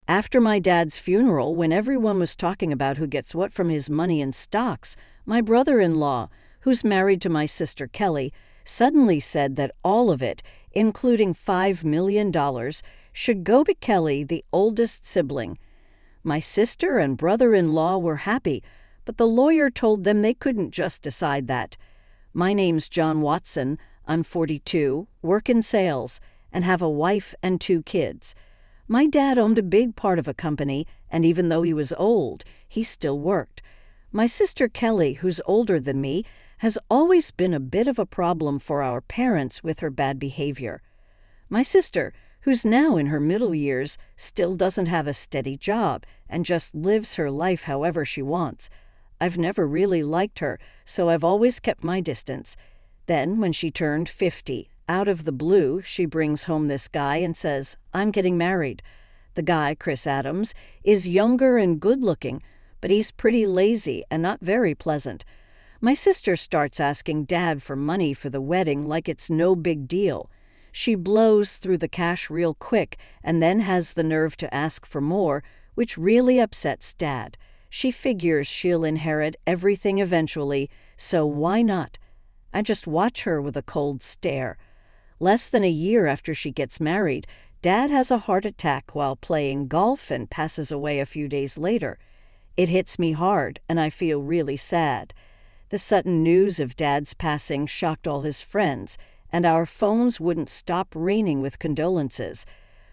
After my dad's funeral, when everyone was talking about who gets what from his money and stocks, my brother-in-law, who's married to my sister Kelly, suddenly said that all of it, including $5 million, should go to Kelly, the oldest sibling. My sister and brother-in-law were happy, but the lawyer told them they couldn't just decide that. My name's John Watson. I'm 42, work in sales, and have a wife and 2 kids. My dad owned a big part of a company, and even though he was old, he still worked. My sister Kelly, who's older than me, has always been a bit of a problem for our parents with her bad behavior. My sister, who's now in her middle years, still doesn't have a steady job and just lives her life however she wants. I've never really liked her, so I've always kept my distance. Then, when she turned 50, out of the blue, she brings home this guy and says, "I'm getting married." The guy, Chris Adams, is younger and good-looking, but he's pretty lazy and not very pleasant. My sister starts asking Dad for money for the wedding like it's no big deal. She blows through the cash real quick and then has the nerve to ask for more, which really upsets Dad. She figures she'll inherit everything eventually, so why not? I just watch her with a cold stare. Less than a year after she gets married, Dad has a heart attack while playing golf and passes away a few days later. It hits me hard, and I feel really sad. The sudden news of Dad's passing shocked all his friends, and our phones wouldn't stop ringing with condolences.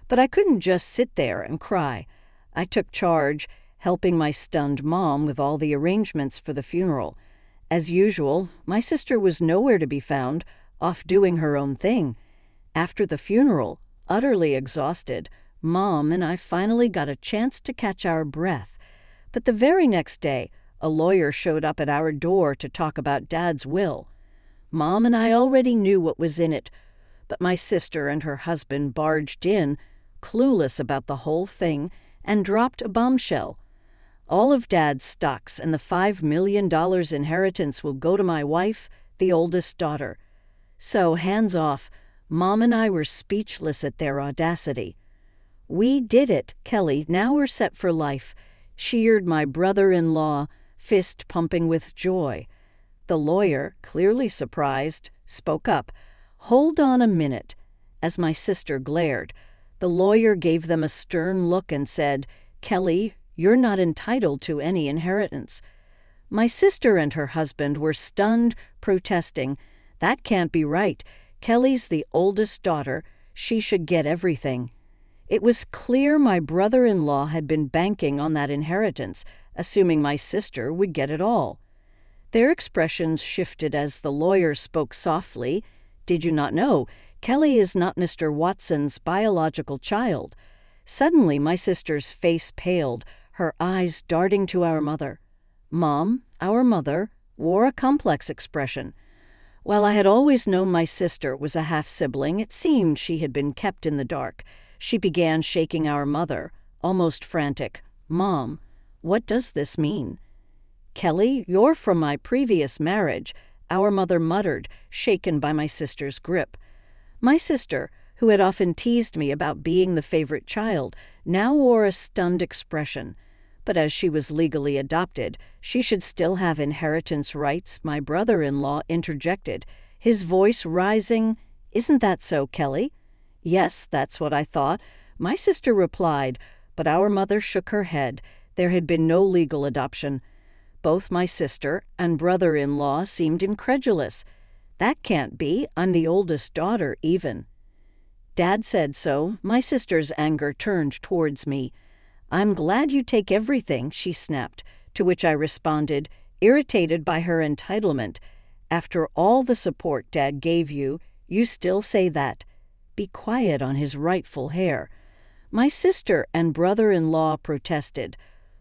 But I couldn't just sit there and cry. I took charge, helping my stunned mom with all the arrangements for the funeral. As usual, my sister was nowhere to be found, off doing her own thing. After the funeral, utterly exhausted, Mom and I finally got a chance to catch our breath. But the very next day, a lawyer showed up at our door to talk about Dad's will. Mom and I already knew what was in it, but my sister and her husband barged in, clueless about the whole thing, and dropped a bombshell. All of Dad's stocks and the $5 million inheritance will go to my wife, the oldest daughter. So, hands off, Mom and I were speechless at their audacity. "We did it, Kelly. Now we're set for life," cheered my brother-in-law, fist pumping with joy. The lawyer, clearly surprised, spoke up. "Hold on a minute." As my sister glared, the lawyer gave them a stern look and said, "Kelly, you're not entitled to any inheritance." My sister and her husband were stunned, protesting. "That can't be right. Kelly's the oldest daughter. She should get everything." It was clear my brother-in-law had been banking on that inheritance, assuming my sister would get it all. Their expressions shifted as the lawyer spoke softly. "Did you not know? Kelly is not Mr. Watson's biological child." Suddenly my sister's face paled, her eyes darting to our mother. Mom, our mother, wore a complex expression. While I had always known my sister was a half-sibling, it seemed she had been kept in the dark. She began shaking our mother, almost frantic. "Mom, what does this mean?" "Kelly, you're from my previous marriage," our mother muttered, shaken by my sister's grip. My sister, who had often teased me about being the favorite child, now wore a stunned expression. But as she was legally adopted, she should still have inheritance rights, my brother-in-law interjected, his voice rising. "Isn't that so, Kelly?" "Yes, that's what I thought," my sister replied, but our mother shook her head. There had been no legal adoption. Both my sister and brother-in-law seemed incredulous. "That can't be. I'm the oldest daughter, even." Dad said so. My sister's anger turned towards me. "I'm glad you take everything," she snapped, to which I responded, irritated by her entitlement. "After all the support Dad gave you, you still say that. Be quiet on his rightful heir." My sister and brother-in-law protested.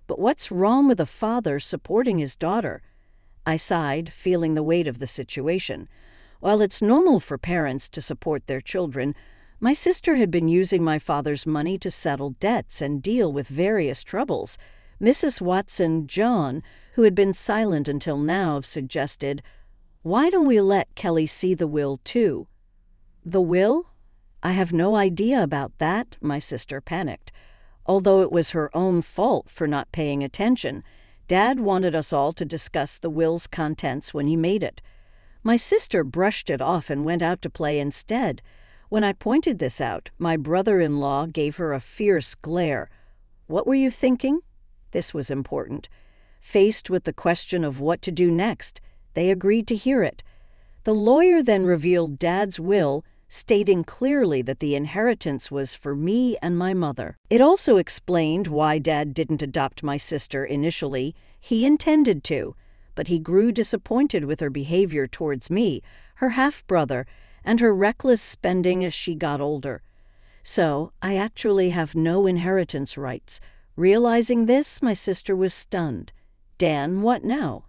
"But what's wrong with a father supporting his daughter?" I sighed, feeling the weight of the situation. While it's normal for parents to support their children, my sister had been using my father's money to settle debts and deal with various troubles. Mrs. Watson, John, who had been silent until now, suggested, "Why don't we let Kelly see the will, too?" "The will? I have no idea about that," my sister panicked. although it was her own fault for not paying attention. Dad wanted us all to discuss the will's contents when he made it. My sister brushed it off and went out to play instead. When I pointed this out, my brother-in-law gave her a fierce glare. "What were you thinking?" This was important. Faced with the question of what to do next, they agreed to hear it. The lawyer then revealed Dad's will, stating clearly that the inheritance was for me and my mother. It also explained why Dad didn't adopt my sister initially. He intended to, but he grew disappointed with her behavior towards me, her half-brother, and her reckless spending as she got older. So, I actually have no inheritance rights. Realizing this, my sister was stunned. "Dan, what now?"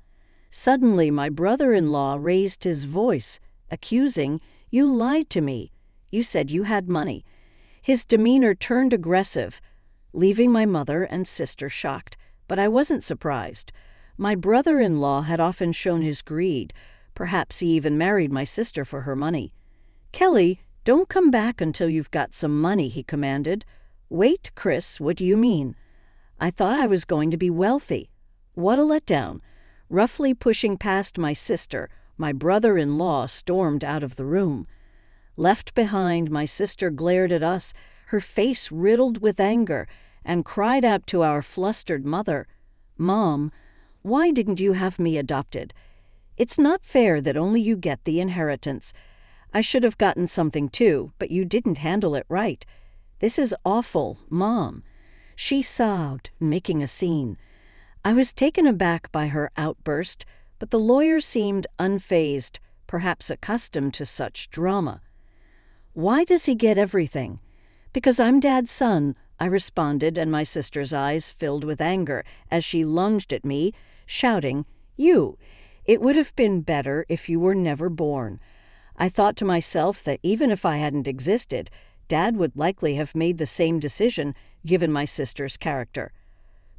Suddenly, my brother-in-law raised his voice, accusing, "You lied to me. You said you had money." His demeanor turned aggressive, leaving my mother and sister shocked. But I wasn't surprised. My brother-in-law had often shown his greed. Perhaps he even married my sister for her money. "Kelly, don't come back until you've got some money," he commanded. "Wait, Chris, what do you mean?" I thought I was going to be wealthy. What a letdown. Roughly pushing past my sister, my brother-in-law stormed out of the room. Left behind, my sister glared at us, her face riddled with anger, and cried out to our flustered mother, "Mom, why didn't you have me adopted? It's not fair that only you get the inheritance. I should have gotten something too, but you didn't handle it right. This is awful, Mom." She sobbed, making a scene. I was taken aback by her outburst, but the lawyer seemed unfazed, perhaps accustomed to such drama. "Why does he get everything?" "Because I'm Dad's son," I responded, and my sister's eyes filled with anger as she lunged at me, shouting, "You! It would have been better if you were never born." I thought to myself that even if I hadn't existed, Dad would likely have made the same decision, given my sister's character.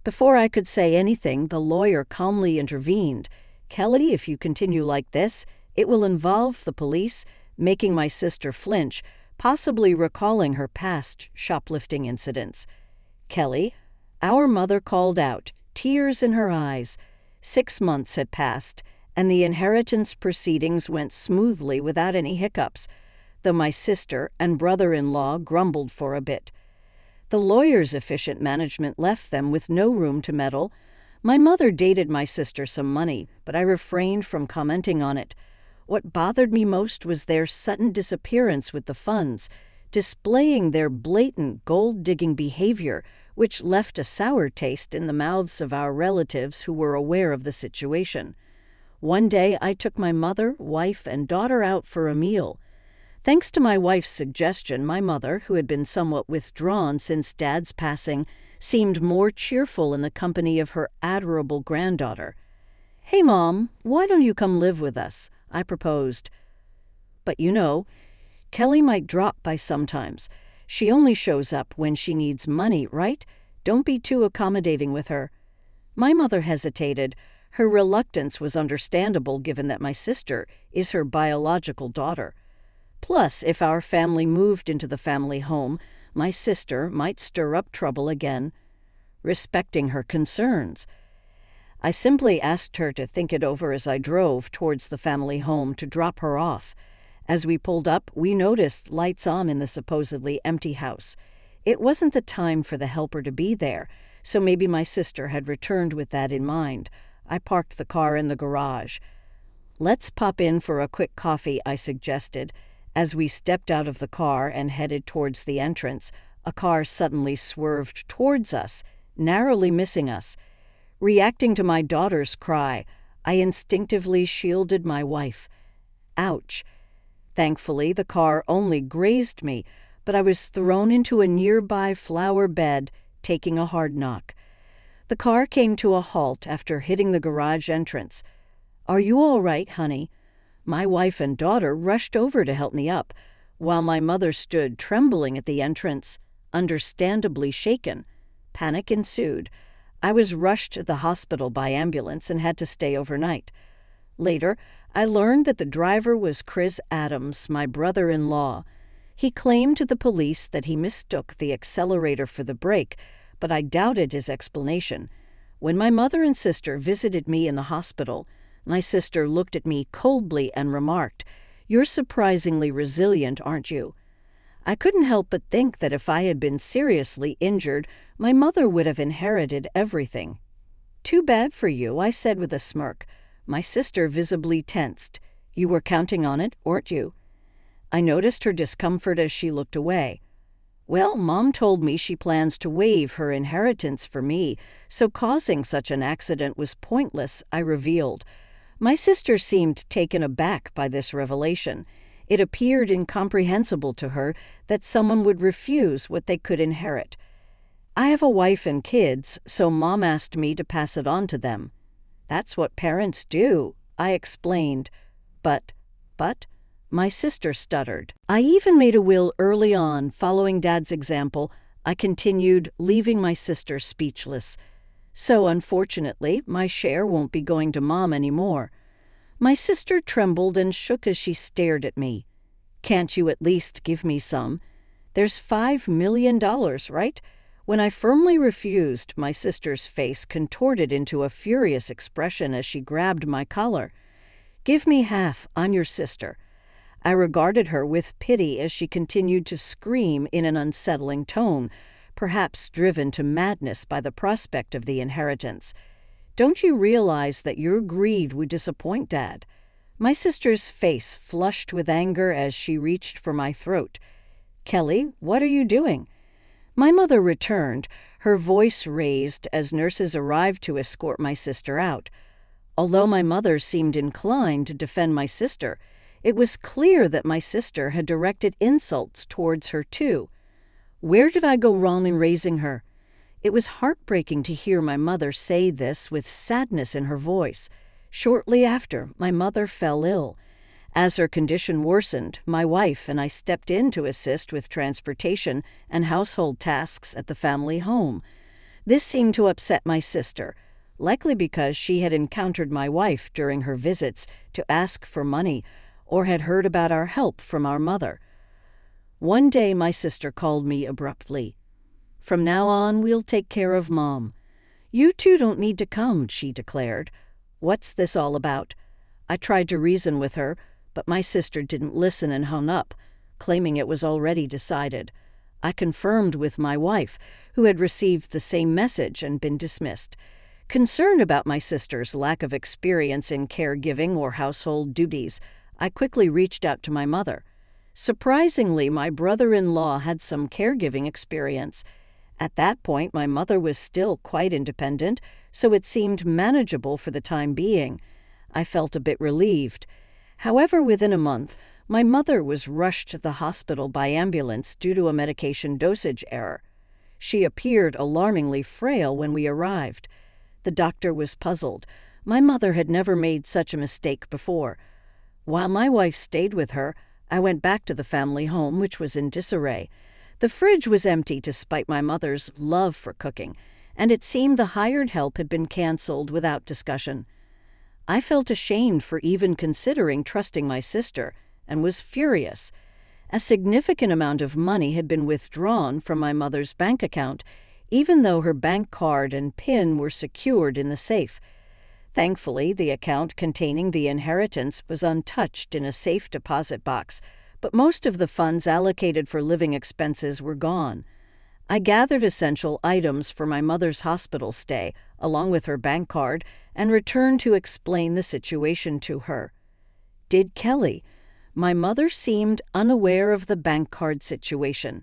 Before I could say anything, the lawyer calmly intervened. "Kelly, if you continue like this, it will involve the police," making my sister flinch, possibly recalling her past shoplifting incidents. "Kelly," our mother called out, tears in her eyes. 6 months had passed, and the inheritance proceedings went smoothly without any hiccups, though my sister and brother-in-law grumbled for a bit. The lawyer's efficient management left them with no room to meddle. My mother dated my sister some money, but I refrained from commenting on it. What bothered me most was their sudden disappearance with the funds, displaying their blatant gold-digging behavior, which left a sour taste in the mouths of our relatives who were aware of the situation. One day I took my mother, wife, and daughter out for a meal. Thanks to my wife's suggestion, my mother, who had been somewhat withdrawn since Dad's passing, seemed more cheerful in the company of her adorable granddaughter. "Hey, Mom, why don't you come live with us?" I proposed. "But you know, Kelly might drop by sometimes. She only shows up when she needs money, right? Don't be too accommodating with her." My mother hesitated. Her reluctance was understandable given that my sister is her biological daughter. Plus, if our family moved into the family home, my sister might stir up trouble again. Respecting her concerns, I simply asked her to think it over as I drove towards the family home to drop her off. As we pulled up, we noticed lights on in the supposedly empty house. It wasn't the time for the helper to be there, so maybe my sister had returned with that in mind. I parked the car in the garage. "Let's pop in for a quick coffee," I suggested. As we stepped out of the car and headed towards the entrance, a car suddenly swerved towards us, narrowly missing us. Reacting to my daughter's cry, I instinctively shielded my wife. Ouch. Thankfully, the car only grazed me, but I was thrown into a nearby flower bed, taking a hard knock. The car came to a halt after hitting the garage entrance. "Are you all right, honey?" My wife and daughter rushed over to help me up, while my mother stood trembling at the entrance, understandably shaken. Panic ensued. I was rushed to the hospital by ambulance and had to stay overnight. Later, I learned that the driver was Chris Adams, my brother-in-law. He claimed to the police that he mistook the accelerator for the brake, but I doubted his explanation. When my mother and sister visited me in the hospital, my sister looked at me coldly and remarked, "You're surprisingly resilient, aren't you?" I couldn't help but think that if I had been seriously injured, my mother would have inherited everything. "Too bad for you," I said with a smirk. My sister visibly tensed. "You were counting on it, weren't you?" I noticed her discomfort as she looked away. "Well, Mom told me she plans to waive her inheritance for me, so causing such an accident was pointless," I revealed. My sister seemed taken aback by this revelation. It appeared incomprehensible to her that someone would refuse what they could inherit. "I have a wife and kids, so Mom asked me to pass it on to them." "That's what parents do," I explained. But, my sister stuttered. "I even made a will early on, following Dad's example," I continued, leaving my sister speechless. "So, unfortunately, my share won't be going to Mom anymore." My sister trembled and shook as she stared at me. "Can't you at least give me some? There's $5 million, right?" When I firmly refused, my sister's face contorted into a furious expression as she grabbed my collar. "Give me half, I'm your sister." I regarded her with pity as she continued to scream in an unsettling tone, perhaps driven to madness by the prospect of the inheritance. "Don't you realize that your greed would disappoint Dad?" My sister's face flushed with anger as she reached for my throat. "Kelly, what are you doing?" My mother returned, her voice raised as nurses arrived to escort my sister out. Although my mother seemed inclined to defend my sister, it was clear that my sister had directed insults towards her too. Where did I go wrong in raising her? It was heartbreaking to hear my mother say this with sadness in her voice. Shortly after, my mother fell ill. As her condition worsened, my wife and I stepped in to assist with transportation and household tasks at the family home. This seemed to upset my sister, likely because she had encountered my wife during her visits to ask for money or had heard about our help from our mother. One day my sister called me abruptly. "From now on, we'll take care of Mom." "You two don't need to come," she declared. "What's this all about?" I tried to reason with her, but my sister didn't listen and hung up, claiming it was already decided. I confirmed with my wife, who had received the same message and been dismissed. Concerned about my sister's lack of experience in caregiving or household duties, I quickly reached out to my mother. Surprisingly, my brother-in-law had some caregiving experience. At that point, my mother was still quite independent, so it seemed manageable for the time being. I felt a bit relieved. However, within a month, my mother was rushed to the hospital by ambulance due to a medication dosage error. She appeared alarmingly frail when we arrived. The doctor was puzzled. My mother had never made such a mistake before. While my wife stayed with her, I went back to the family home, which was in disarray. The fridge was empty despite my mother's love for cooking, and it seemed the hired help had been canceled without discussion. I felt ashamed for even considering trusting my sister and was furious. A significant amount of money had been withdrawn from my mother's bank account, even though her bank card and PIN were secured in the safe. Thankfully, the account containing the inheritance was untouched in a safe deposit box, but most of the funds allocated for living expenses were gone. I gathered essential items for my mother's hospital stay, along with her bank card, and returned to explain the situation to her. Did Kelly? My mother seemed unaware of the bank card situation.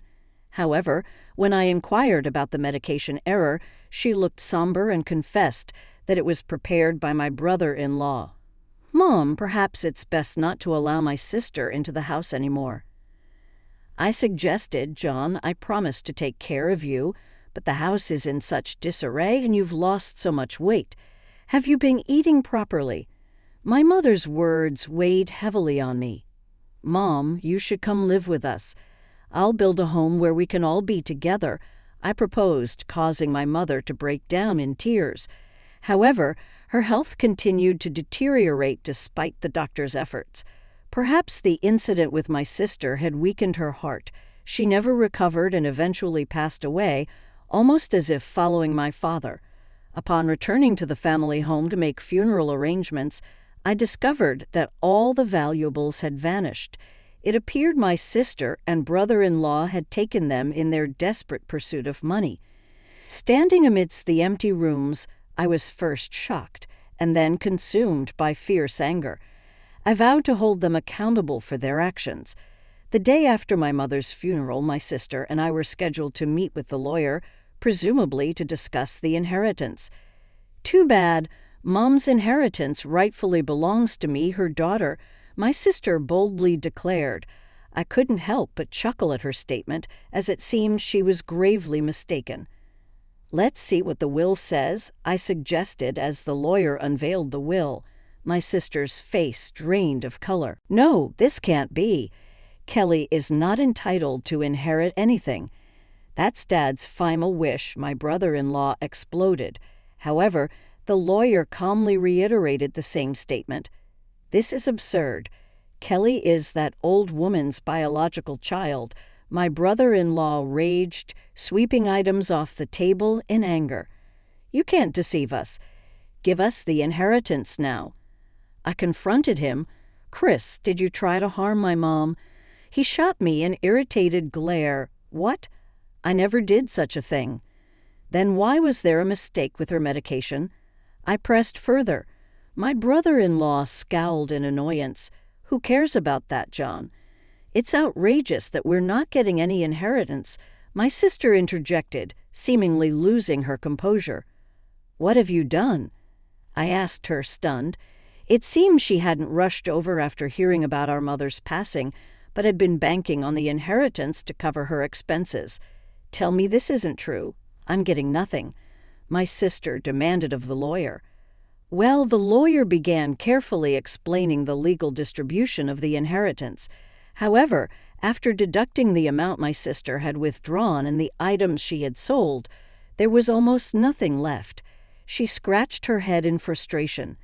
However, when I inquired about the medication error, she looked somber and confessed that it was prepared by my brother-in-law. "Mom, perhaps it's best not to allow my sister into the house anymore." I suggested, "John, I promised to take care of you, but the house is in such disarray and you've lost so much weight. Have you been eating properly?" My mother's words weighed heavily on me. "Mom, you should come live with us. I'll build a home where we can all be together," I proposed, causing my mother to break down in tears. However, her health continued to deteriorate despite the doctor's efforts. Perhaps the incident with my sister had weakened her heart. She never recovered and eventually passed away, almost as if following my father. Upon returning to the family home to make funeral arrangements, I discovered that all the valuables had vanished. It appeared my sister and brother-in-law had taken them in their desperate pursuit of money. Standing amidst the empty rooms, I was first shocked and then consumed by fierce anger. I vowed to hold them accountable for their actions. The day after my mother's funeral, my sister and I were scheduled to meet with the lawyer, presumably to discuss the inheritance. Too bad. Mom's inheritance rightfully belongs to me, her daughter, my sister boldly declared. I couldn't help but chuckle at her statement, as it seemed she was gravely mistaken. "Let's see what the will says," I suggested as the lawyer unveiled the will. My sister's face drained of color. "No, this can't be. Kelly is not entitled to inherit anything. That's Dad's final wish," my brother-in-law exploded. However, the lawyer calmly reiterated the same statement. "This is absurd. Kelly is that old woman's biological child." My brother-in-law raged, sweeping items off the table in anger. "You can't deceive us. Give us the inheritance now." I confronted him. "Chris, did you try to harm my mom?" He shot me an irritated glare. "What? I never did such a thing." "Then why was there a mistake with her medication?" I pressed further. My brother-in-law scowled in annoyance. "Who cares about that, John? It's outrageous that we're not getting any inheritance," my sister interjected, seemingly losing her composure. "What have you done?" I asked her, stunned. It seemed she hadn't rushed over after hearing about our mother's passing, but had been banking on the inheritance to cover her expenses. "Tell me this isn't true. I'm getting nothing," my sister demanded of the lawyer. Well, the lawyer began carefully explaining the legal distribution of the inheritance. However, after deducting the amount my sister had withdrawn and the items she had sold, there was almost nothing left. She scratched her head in frustration.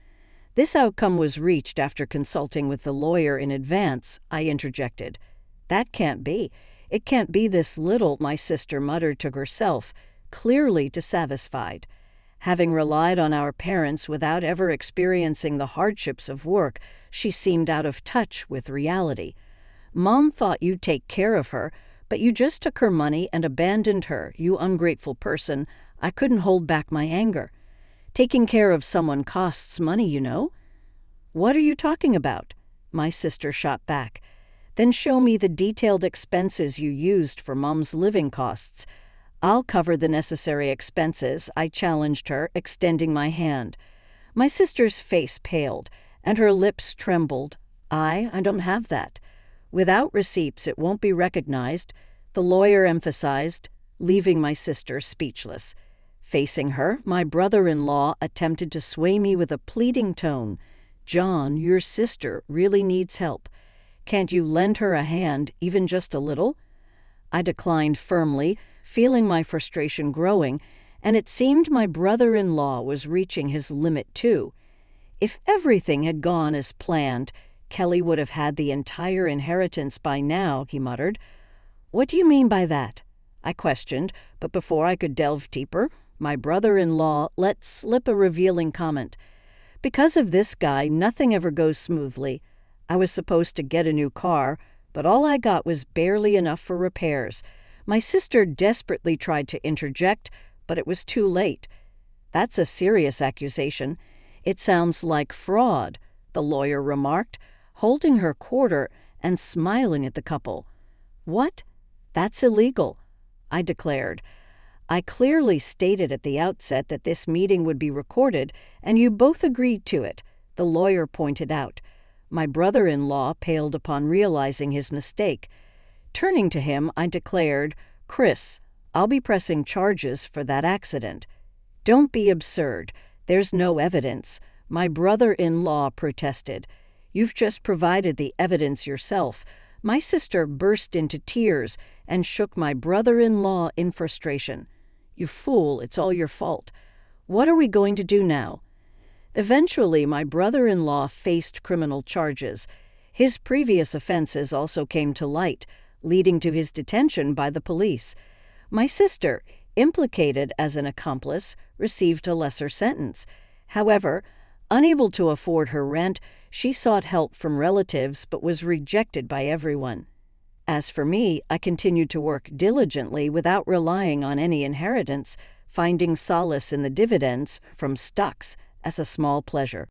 "This outcome was reached after consulting with the lawyer in advance," I interjected. "That can't be. It can't be this little," my sister muttered to herself, clearly dissatisfied. Having relied on our parents without ever experiencing the hardships of work, she seemed out of touch with reality. "Mom thought you'd take care of her, but you just took her money and abandoned her, you ungrateful person." I couldn't hold back my anger. "Taking care of someone costs money, you know." "What are you talking about?" my sister shot back. "Then show me the detailed expenses you used for Mom's living costs." "I'll cover the necessary expenses," I challenged her, extending my hand. My sister's face paled, and her lips trembled. I don't have that." "Without receipts, it won't be recognized," the lawyer emphasized, leaving my sister speechless. Facing her, my brother-in-law attempted to sway me with a pleading tone. "John, your sister really needs help. Can't you lend her a hand, even just a little?" I declined firmly, feeling my frustration growing, and it seemed my brother-in-law was reaching his limit too. If everything had gone as planned, Kelly would have had the entire inheritance by now, he muttered. "What do you mean by that?" I questioned, but before I could delve deeper, my brother-in-law let slip a revealing comment. "Because of this guy, nothing ever goes smoothly. I was supposed to get a new car, but all I got was barely enough for repairs." My sister desperately tried to interject, but it was too late. "That's a serious accusation. It sounds like fraud," the lawyer remarked, holding her quarter and smiling at the couple. "What? That's illegal," I declared. "I clearly stated at the outset that this meeting would be recorded, and you both agreed to it," the lawyer pointed out. My brother-in-law paled upon realizing his mistake. Turning to him, I declared, "Chris, I'll be pressing charges for that accident." "Don't be absurd. There's no evidence," my brother-in-law protested. "You've just provided the evidence yourself." My sister burst into tears and shook my brother-in-law in frustration. "You fool, it's all your fault. What are we going to do now?" Eventually, my brother-in-law faced criminal charges. His previous offenses also came to light, leading to his detention by the police. My sister, implicated as an accomplice, received a lesser sentence. However, unable to afford her rent, she sought help from relatives but was rejected by everyone. As for me, I continued to work diligently without relying on any inheritance, finding solace in the dividends from stocks as a small pleasure.